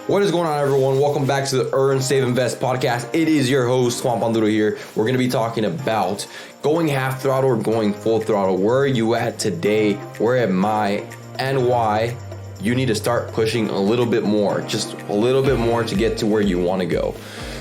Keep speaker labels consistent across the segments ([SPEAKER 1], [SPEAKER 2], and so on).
[SPEAKER 1] What is going on, everyone? Welcome back to the Earn, Save, Invest podcast. It is your host, Juan Panduro here. We're going to be talking about going half throttle or going full throttle. Where are you at today? Where am I? And why you need to start pushing a little bit more, just a little bit more to get to where you want to go.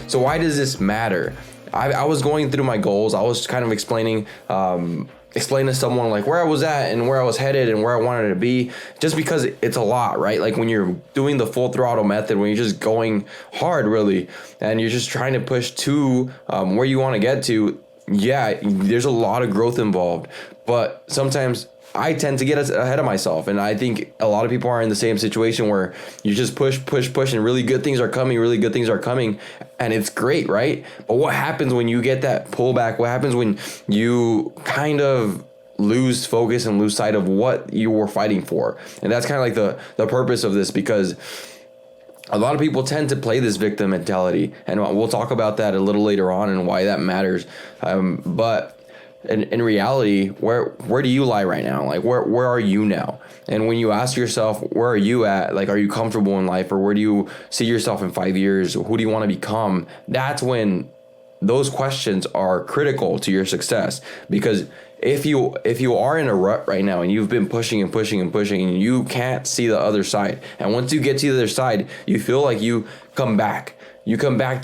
[SPEAKER 1] So why does this matter? I was going through my goals. I was kind of explaining to someone like where I was at and where I was headed and where I wanted to be, just because it's a lot, right? Like when you're doing the full throttle method, when you're just going hard really, and you're just trying to push to where you want to get to, yeah, there's a lot of growth involved, but sometimes I tend to get ahead of myself, and I think a lot of people are in the same situation where you just push, and really good things are coming, and it's great, right? But what happens when you get that pullback? What happens when you kind of lose focus and lose sight of what you were fighting for? And that's kind of like the purpose of this, because a lot of people tend to play this victim mentality, and we'll talk about that a little later on and why that matters. But in reality, where do you lie right now? Like where are you now? And when you ask yourself, where are you at? Like, are you comfortable in life, or where do you see yourself in 5 years? Who do you want to become? That's when those questions are critical to your success. Because if you are in a rut right now and you've been pushing and you can't see the other side, and once you get to the other side, you feel like you come back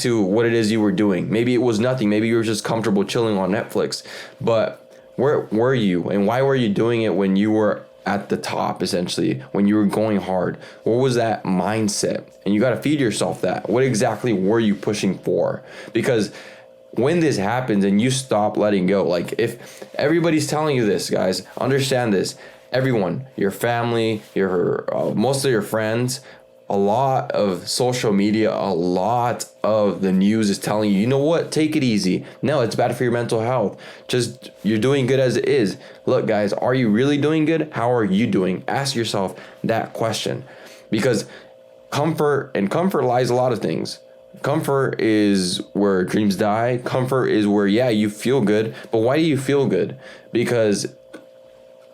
[SPEAKER 1] to what it is you were doing. Maybe it was nothing. Maybe you were just comfortable chilling on Netflix. But where were you, and why were you doing it when you were at the top, essentially, when you were going hard? What was that mindset? And you got to feed yourself that. What exactly were you pushing for? Because when this happens and you stop letting go, like if everybody's telling you this, guys, understand this. Everyone, your family, your most of your friends, a lot of social media, a lot of the news is telling you, you know what, take it easy. No, it's bad for your mental health. Just, you're doing good as it is. Look, guys, are you really doing good? How are you doing? Ask yourself that question, because comfort lies a lot of things. Comfort is where dreams die. Comfort is where, yeah, you feel good. But why do you feel good? Because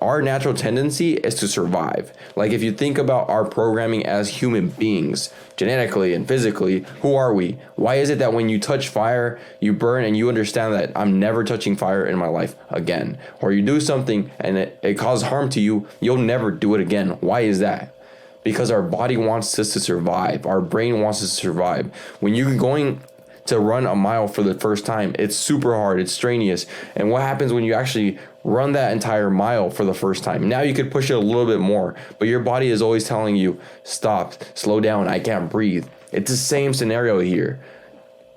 [SPEAKER 1] our natural tendency is to survive. Like if you think about our programming as human beings, genetically and physically, who are we? Why is it that when you touch fire, you burn, and you understand that I'm never touching fire in my life again? Or you do something and it causes harm to you, you'll never do it again. Why is that? Because our body wants us to survive. Our brain wants us to survive. When you're going to run a mile for the first time, it's super hard, it's strenuous. And what happens when you actually run that entire mile for the first time? Now you could push it a little bit more, but your body is always telling you, stop, slow down, I can't breathe. It's the same scenario here.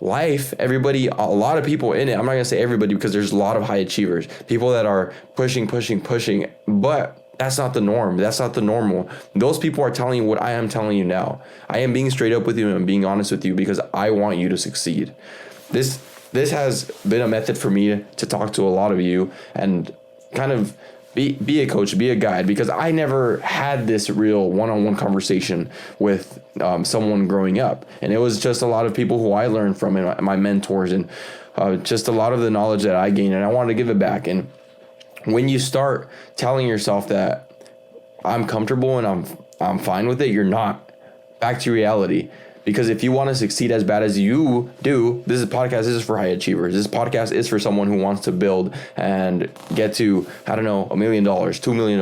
[SPEAKER 1] Life, everybody, a lot of people in it, I'm not gonna say everybody because there's a lot of high achievers, people that are pushing, but that's not the norm. That's not the normal. Those people are telling you what I am telling you now. I am being straight up with you and I'm being honest with you because I want you to succeed. This has been a method for me to talk to a lot of you and kind of be a coach, be a guide, because I never had this real one-on-one conversation with someone growing up. And it was just a lot of people who I learned from, and my mentors, and just a lot of the knowledge that I gained, and I wanted to give it back. And when you start telling yourself that I'm comfortable and I'm fine with it, you're not. Back to reality. Because if you want to succeed as bad as you do, this is for high achievers. This podcast is for someone who wants to build and get to, I don't know, $1 million, $2 million.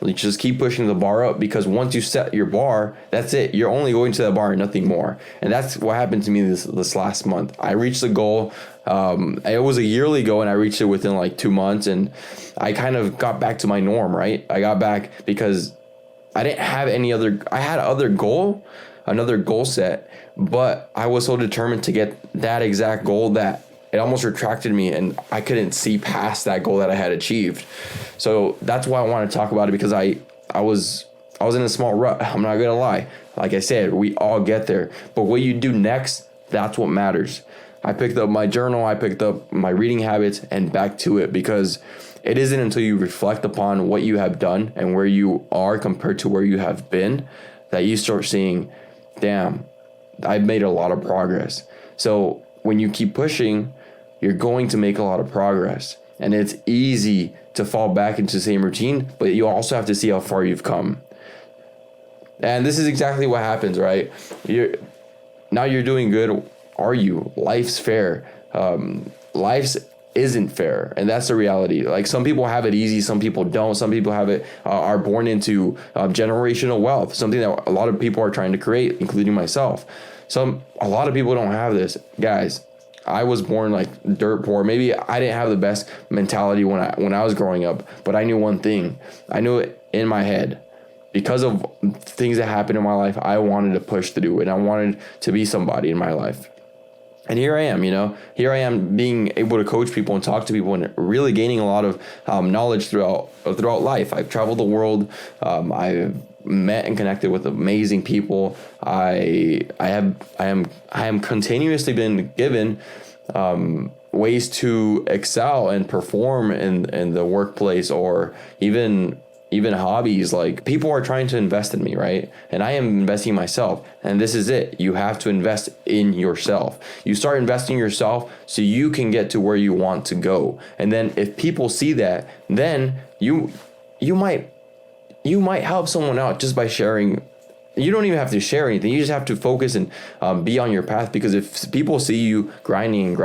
[SPEAKER 1] Like, just keep pushing the bar up, because once you set your bar, that's it. You're only going to that bar and nothing more. And that's what happened to me this last month. I reached the goal. It was a yearly goal, and I reached it within like 2 months, and I kind of got back to my norm, right? I got back because I didn't have I had another goal set, but I was so determined to get that exact goal that it almost retracted me, and I couldn't see past that goal that I had achieved. So that's why I want to talk about it, because I was in a small rut. I'm not gonna lie. Like I said, we all get there, but what you do next, that's what matters. I picked up my journal, I picked up my reading habits, and back to it, because it isn't until you reflect upon what you have done and where you are compared to where you have been that you start seeing, damn, I've made a lot of progress. So when you keep pushing, you're going to make a lot of progress. And it's easy to fall back into the same routine, but you also have to see how far you've come. And this is exactly what happens, right? now you're doing good. Are you? Life's fair. Life's isn't fair, and that's the reality. Like, some people have it easy, some people don't. Some people have it are born into generational wealth, something that a lot of people are trying to create, including myself. A lot of people don't have this, guys. I was born like dirt poor. Maybe I didn't have the best mentality when I was growing up, but I knew one thing. I knew it in my head. Because of things that happened in my life, I wanted to push through, and I wanted to be somebody in my life. And here I am, here I am being able to coach people and talk to people and really gaining a lot of knowledge throughout life. I've traveled the world. I've met and connected with amazing people. I am continuously been given ways to excel and perform in the workplace, or even hobbies. Like, people are trying to invest in me, right? And I am investing in myself. And this is it. You have to invest in yourself. You start investing in yourself so you can get to where you want to go. And then if people see that, then you might help someone out just by sharing. You don't even have to share anything. You just have to focus and be on your path. Because if people see you grinding,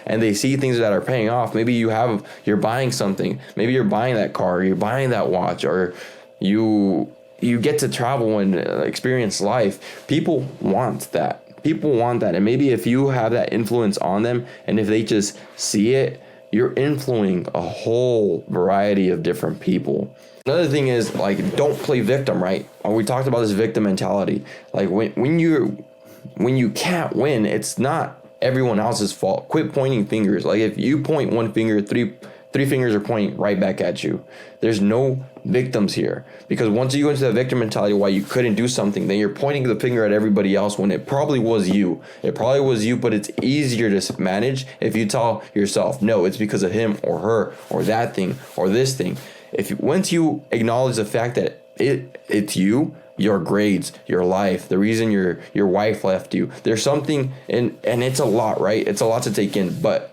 [SPEAKER 1] and they see things that are paying off, maybe you're buying something. Maybe you're buying that car, or you're buying that watch, or you get to travel and experience life. People want that. And maybe if you have that influence on them, and if they just see it, you're influencing a whole variety of different people. Another thing is, like, don't play victim, right? We talked about this victim mentality. Like, when you can't win, it's not everyone else's fault. Quit pointing fingers. Like, if you point one finger, three fingers are pointing right back at you. There's no victims here. Because once you go into that victim mentality, why you couldn't do something, then you're pointing the finger at everybody else when it probably was you. But it's easier to manage if you tell yourself, no, it's because of him or her or that thing or this thing. Once you acknowledge the fact that it's you, your grades, your life, the reason your wife left you, there's something, and it's a lot, right? It's a lot to take in. But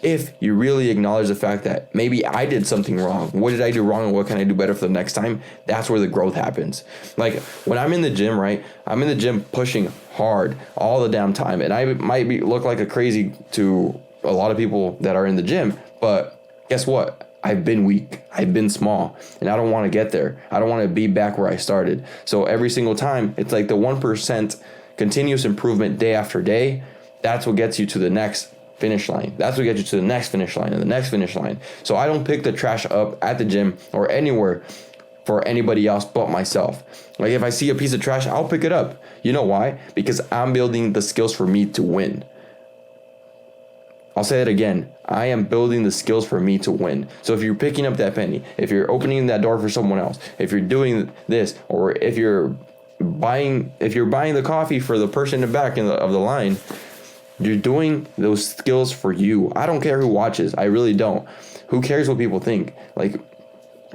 [SPEAKER 1] if you really acknowledge the fact that maybe I did something wrong, what did I do wrong, and what can I do better for the next time? That's where the growth happens. Like, when I'm in the gym, right? I'm in the gym pushing hard all the damn time, and I might look like a crazy to a lot of people that are in the gym, but guess what? I've been weak, I've been small, and I don't want to get there. I don't want to be back where I started. So every single time, it's like the 1% continuous improvement day after day. That's what gets you to the next finish line. That's what gets you to the next finish line and the next finish line. So I don't pick the trash up at the gym or anywhere for anybody else but myself. Like, if I see a piece of trash, I'll pick it up. You know why? Because I'm building the skills for me to win. I'll say it again. I am building the skills for me to win. So if you're picking up that penny, if you're opening that door for someone else, if you're doing this, or if you're buying the coffee for the person in the back of the line, you're doing those skills for you. I don't care who watches. I really don't. Who cares what people think? Like,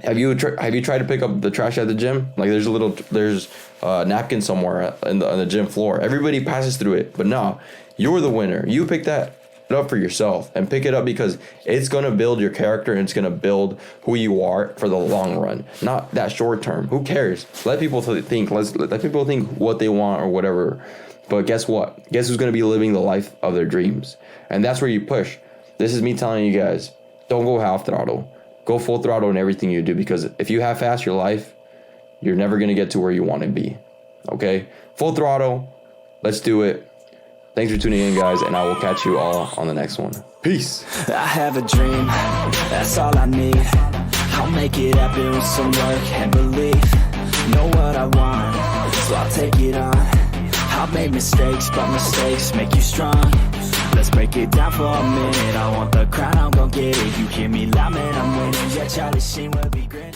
[SPEAKER 1] have you tried to pick up the trash at the gym? Like, there's a napkin somewhere on the gym floor. Everybody passes through it, but no, you're the winner. You pick that up for yourself, and pick it up because it's going to build your character, and it's going to build who you are for the long run, not that short term. Who cares? Let people think. Let people think what they want or whatever. But guess what? Guess who's going to be living the life of their dreams? And that's where you push. This is me telling you guys, don't go half throttle. Go full throttle in everything you do, because if you half-ass your life, you're never going to get to where you want to be. Okay? Full throttle. Let's do it. Thanks for tuning in, guys, and I will catch you all on the next one. Peace.
[SPEAKER 2] I have a dream, that's all I need. I'll make it happen with some work and belief. Know what I want, so I'll take it on. I've made mistakes, but mistakes make you strong. Let's break it down for a minute. I want the crown, I'm gon' get it. You hear me loud, man, I'm winning. Yeah, Charlie Sheen will be grinning.